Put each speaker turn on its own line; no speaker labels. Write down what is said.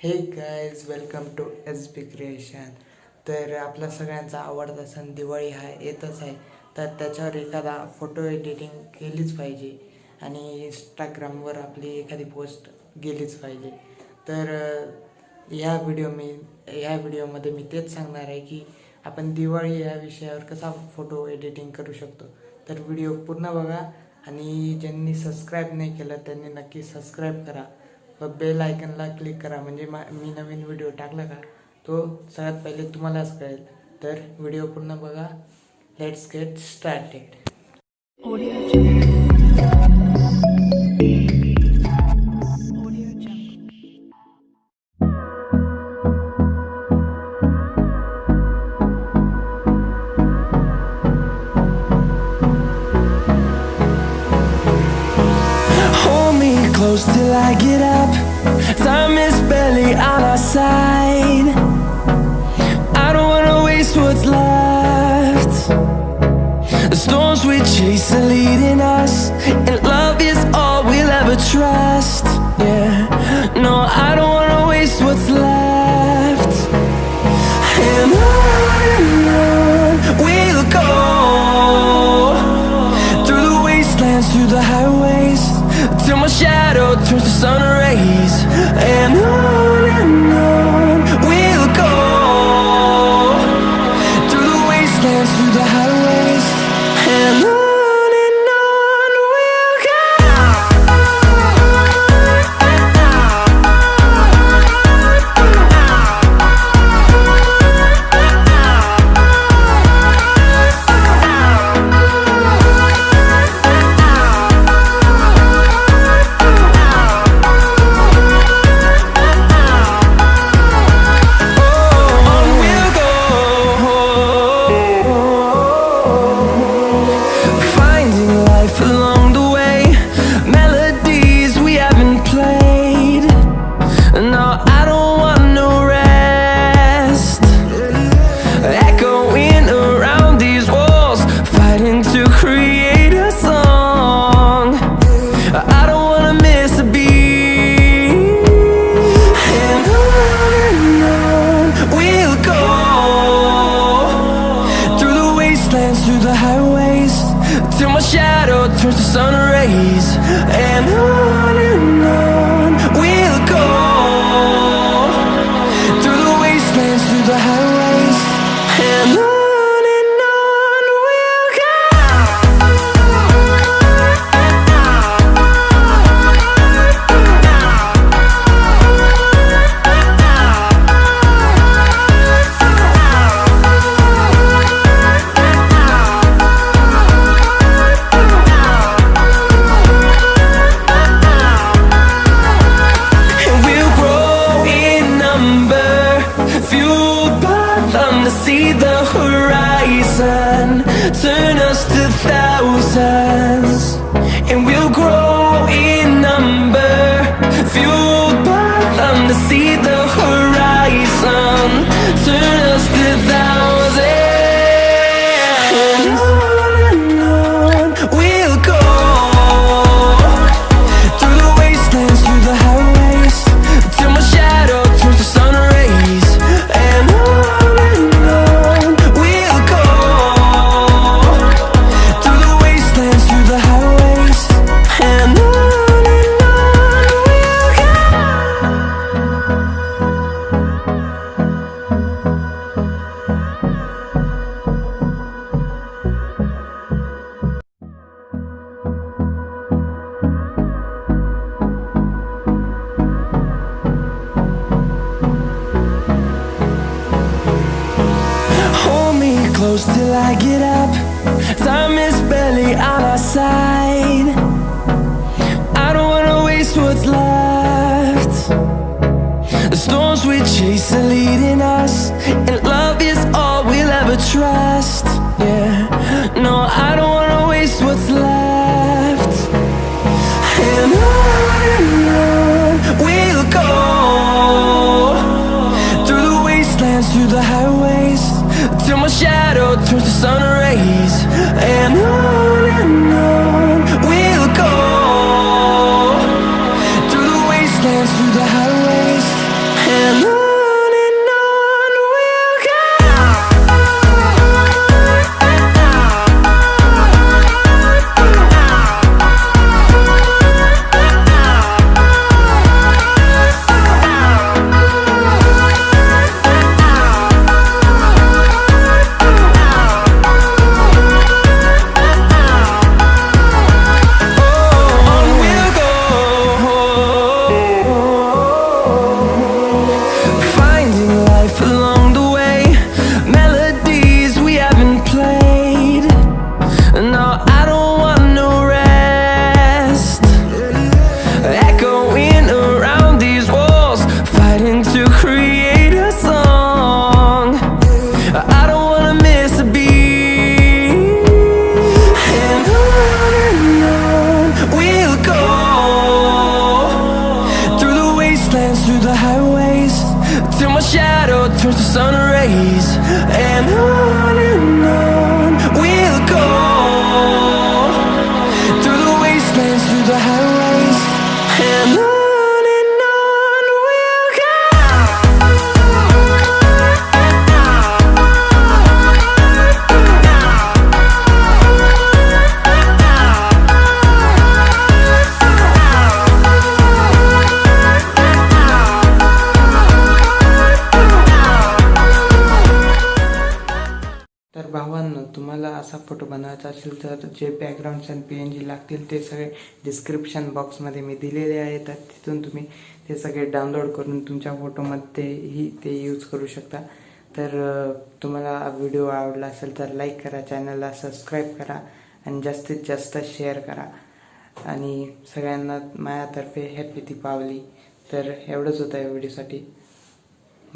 Hey guys welcome to S B creation. तर आपला सगळ्यांचा आवडता सण दिवाळी हा येतच आहे. तर त्याच्यावर एखादा फोटो एडिटिंग केलीच पाहिजे आणि इंस्टाग्रामवर आपली एखादी पोस्ट गेलीच पाहिजे. तर ह्या व्हिडिओमध्ये मी तेच सांगणार आहे की आपण दिवाळी या विषयावर कसा फोटो एडिटिंग करू शकतो. तर व्हिडिओ पूर्ण बघा आणि ज्यांनी सबस्क्राईब नाही केलं त्यांनी नक्की सबस्क्राईब करा व बेल आयकनला क्लिक करा, म्हणजे मी नवीन व्हिडिओ टाकला का तो सगळ्यात पहिले तुम्हालाच कळेल. तर व्हिडिओ पूर्ण बघा. Let's get started.
Close till I get up. Time is barely on our side. I don't wanna waste what's left. The storms we chase are leading us, and love is all we'll ever trust. Yeah, no, I don't wanna waste what's left. And on we'll go, through the wastelands, through the highways, till my shadow turns to sun rays. And on we'll go, through the wastelands, through the highways. And on we'll go. Through the highways, till my shadow turns to sun rays. And on we'll go, through the wastelands, through the highways. And on we'll go. See the horizon, turn us to thousands, and we'll grow in number, fueled by them. To see the horizon, turn us to thousands. And on we'll go, through the wastelands, through the highways, till my shadow turns to sun rays. And close till I get up. Time is barely on our side. I don't wanna waste what's left. The storms we chase are leading us, and love is all we'll ever trust. Yeah, no, I don't wanna waste what's left. And on we'll go, through the wastelands, through the highways, till my shadow turns to sun rays. And on we'll go, through the wastelands, through the highways. highways, till my shadow turns to sun rays. And on we'll go, through the wastelands, through the highways. And on we'll go.
तर भावांनो, तुम्हाला असा photo बनवायचा असेल तर जे बॅकग्राऊंड्स आणि PNG लागतील ते सगळे डिस्क्रिप्शन बॉक्समध्ये मी दिलेले आहे, तर तिथून तुम्ही ते सगळे डाउनलोड करून तुमच्या फोटोमध्येही ते यूज करू शकता. तर तुम्हाला व्हिडिओ आवडला असेल तर लाईक करा, चॅनलला सबस्क्राईब करा आणि जास्तीत जास्त शेअर करा. आणि सगळ्यांना माझ्यातर्फे हॅपी दीपावली. तर एवढंच होतं या व्हिडिओसाठी.